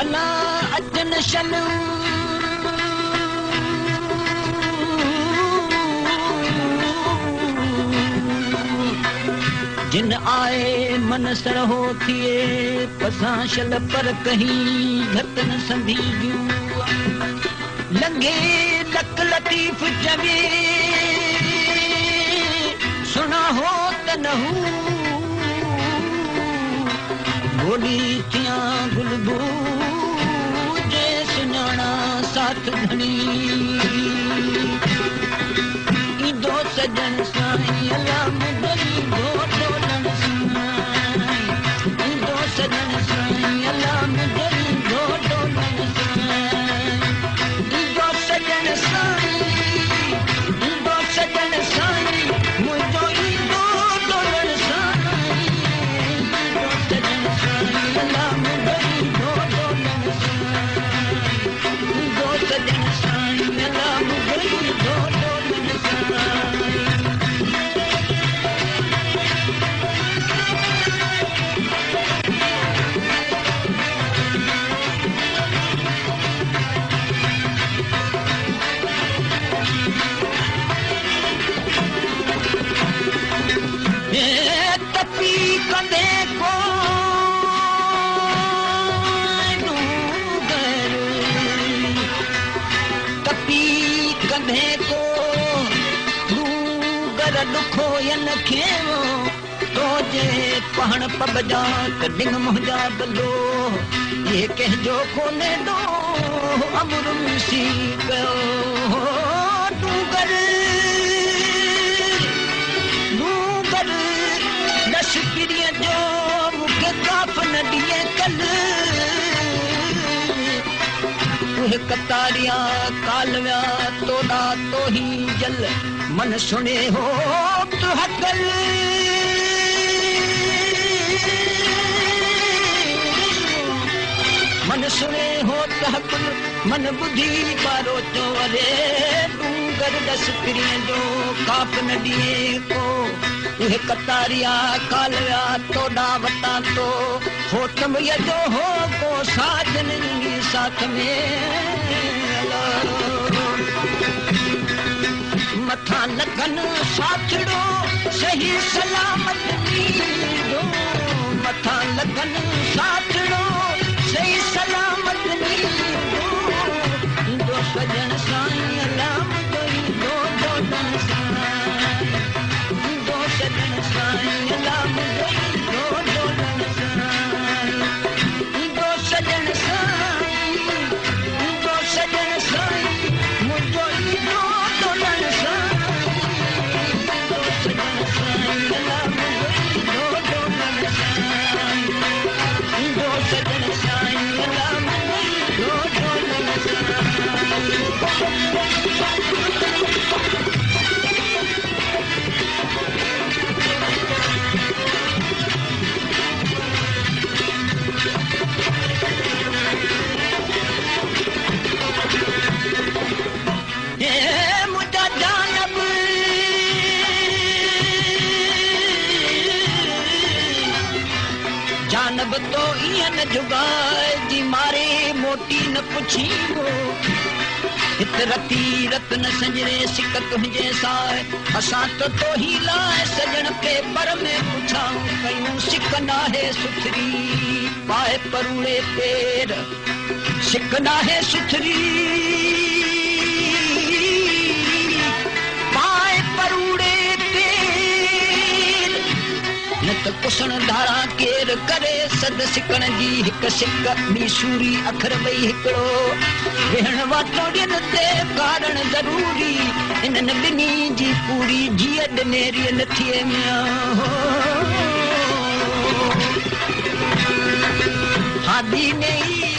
अला अचन शन जिन आए मन सरहो थिए पसाशल पर कहीं घट न संधी लंघे लक लतीफ चवे सुना हो त नहू बोली थिया गुलबू जे सुनाना साथ धनी ईंदो सजन साईं अला मुदई दो डोलन साईं ईंदो सजन साईं अला मुदई दो डोलन साईं ईंदो सजन साईं ईंदो सजन साईं मुंहिंजो ईंदो डोलन साईं ईंदो सजन साईं अला मुदई दो डोलन साईं ईंदो सजन साईं अला मुदई दो डोलन साईं तपी कंधे को डूंगर तपी कंधे को डूंगर दुखो यन खेवो तो जे पहण पबजा कडिंग मुंहिंजा बलो ये कंहिंजो कोने दो अमर मिसी कयो डूंगर पिरिय जो मूंखे काफ न ॾिए कल तुहे कतारिया काल विया तोड़ा तो ही जल मन सुने हो तु हकल मन सुने हो त हकल मन बुधी पारो चो अरे डूंगर दस पिरिय जो काफ न ॾिए को तुहे कतारिया कालया तोड़ा वता तो होठ में जो हो को साजन साथ में मथा लगन साथड़ो सही सलामत नींदो मथा लगन साथड़ो सही सलामत नींदो ईंदो सजन साईं अला मुदई दो डोलन साईं ईंदो सजन साईं अला मुदई दो डोलन साईं ईंदो सजन साईं ईंदो सजन साईं मुंहिंजो ईंदो डोलन साईं ईंदो सजन साईं अला मुदई दो डोलन साईं ईंदो सजन साईं अला मुदई दो डोलन साईं जानब तो ईअं न जुगाए जी मारे मोटी न पुछी हो हित रती रत न संजरे सिक तुंहिंजे साए असां तो ही लाए सजण के पर में पुछाऊं कयूं सिक नाहे सुथरी पाए परूड़े पेर सिक नाहे सुथरी पाए परूड़े पेर न त पुसण धारा केर करे सद सिकण जी हिक सिक ॿी सूरी अखर ॿई हिकिड़ो वेहण वाटो ॾियन ते कारण ज़रूरी इन्हनि ॿिन्ही जी पूरी जीअ ॾिनेरीअ नथीअ में हादी ने ई